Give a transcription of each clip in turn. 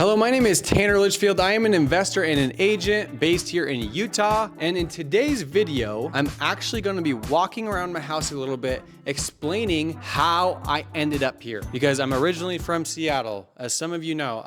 Hello, my name is Tanner Litchfield. I am an investor and an agent based here in Utah. And in today's video, I'm actually going to be walking around my house a little bit, explaining how I ended up here because I'm originally from Seattle, as some of you know.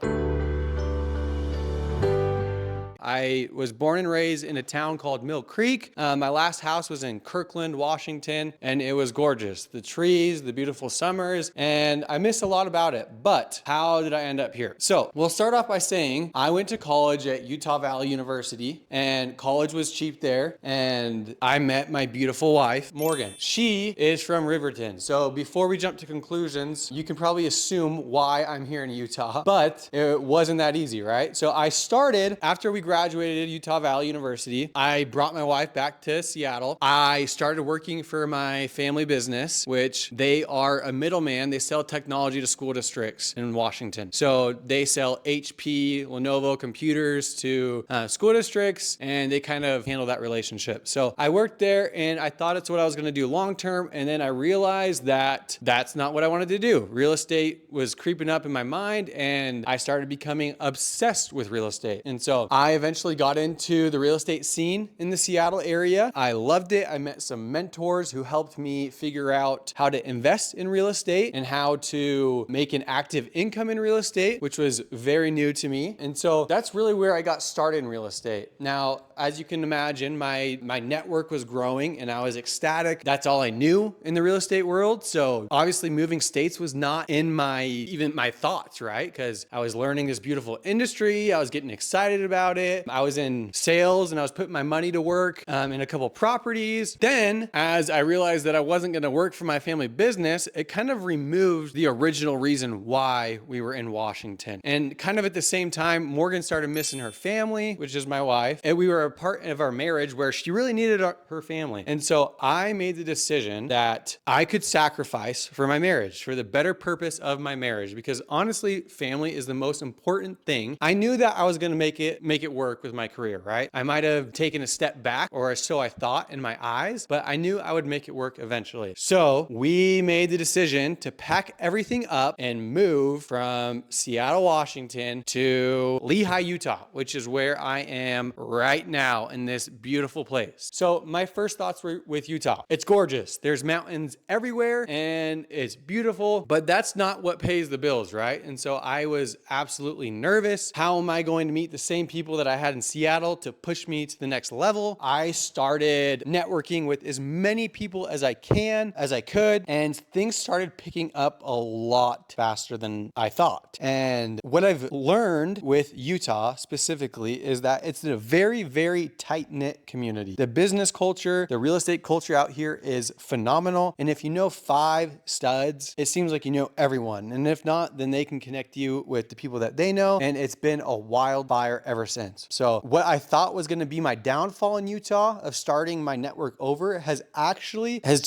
I was born and raised in a town called Mill Creek. My last house was in Kirkland, Washington, and it was gorgeous. The trees, the beautiful summers, and I miss a lot about it. But how did I end up here? So we'll start off by saying I went to college at Utah Valley University, and college was cheap there. And I met my beautiful wife, Morgan. She is from Riverton. So before we jump to conclusions, you can probably assume why I'm here in Utah, but it wasn't that easy, right? So I started after we graduated Utah Valley University. I brought my wife back to Seattle. I started working for my family business, which they are a middleman. They sell technology to school districts in Washington. So they sell HP, Lenovo computers to school districts, and they kind of handle that relationship. So I worked there and I thought it's what I was going to do long term. And then I realized that that's not what I wanted to do. Real estate was creeping up in my mind and I started becoming obsessed with real estate. And so I eventually got into the real estate scene in the Seattle area. I loved it. I met some mentors who helped me figure out how to invest in real estate and how to make an active income in real estate, which was very new to me. And so that's really where I got started in real estate. Now, as you can imagine, my network was growing and I was ecstatic. That's all I knew in the real estate world. So obviously moving states was not in even my thoughts, right? Because I was learning this beautiful industry. I was getting excited about it. I was in sales and I was putting my money to work in a couple properties. Then as I realized that I wasn't going to work for my family business, it kind of removed the original reason why we were in Washington. And kind of at the same time, Morgan started missing her family, which is my wife. And we were a part of our marriage where she really needed her family. And so I made the decision that I could sacrifice for my marriage, for the better purpose of my marriage, because honestly, family is the most important thing. I knew that I was going to make it work with my career, right? I might have taken a step back, or so I thought in my eyes, but I knew I would make it work eventually. So we made the decision to pack everything up and move from Seattle, Washington to Lehi, Utah, which is where I am right now in this beautiful place. So my first thoughts were with Utah. It's gorgeous. There's mountains everywhere and it's beautiful, but that's not what pays the bills, right? And so I was absolutely nervous. How am I going to meet the same people that I had in Seattle to push me to the next level? I started networking with as many people as I could, and things started picking up a lot faster than I thought. And what I've learned with Utah specifically is that it's a very, very tight-knit community. The business culture, the real estate culture out here is phenomenal. And if you know 5 studs, it seems like you know everyone. And if not, then they can connect you with the people that they know. And it's been a wildfire ever since. So what I thought was going to be my downfall in Utah of starting my network over has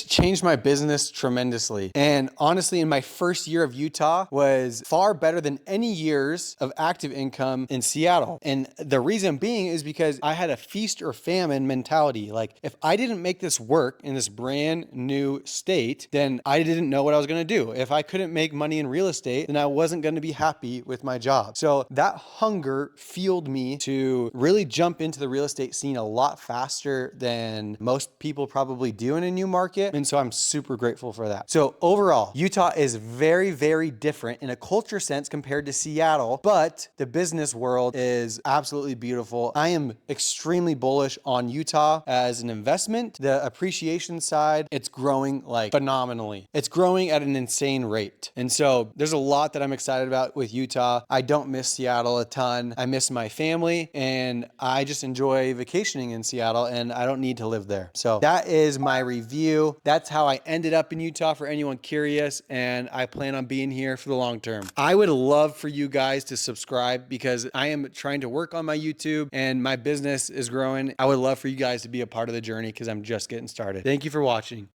changed my business tremendously. And honestly, in my first year of Utah was far better than any years of active income in Seattle. And the reason being is because I had a feast or famine mentality. Like if I didn't make this work in this brand new state, then I didn't know what I was going to do. If I couldn't make money in real estate, then I wasn't going to be happy with my job. So that hunger fueled me to really jump into the real estate scene a lot faster than most people probably do in a new market. And so I'm super grateful for that. So overall, Utah is very, very different in a culture sense compared to Seattle, but the business world is absolutely beautiful. I am extremely bullish on Utah as an investment. The appreciation side, it's growing like phenomenally. It's growing at an insane rate. And so there's a lot that I'm excited about with Utah. I don't miss Seattle a ton. I miss my family and I just enjoy vacationing in Seattle and I don't need to live there. So that is my review. That's how I ended up in Utah for anyone curious, and I plan on being here for the long term. I would love for you guys to subscribe because I am trying to work on my YouTube and my business is growing. I would love for you guys to be a part of the journey because I'm just getting started. Thank you for watching.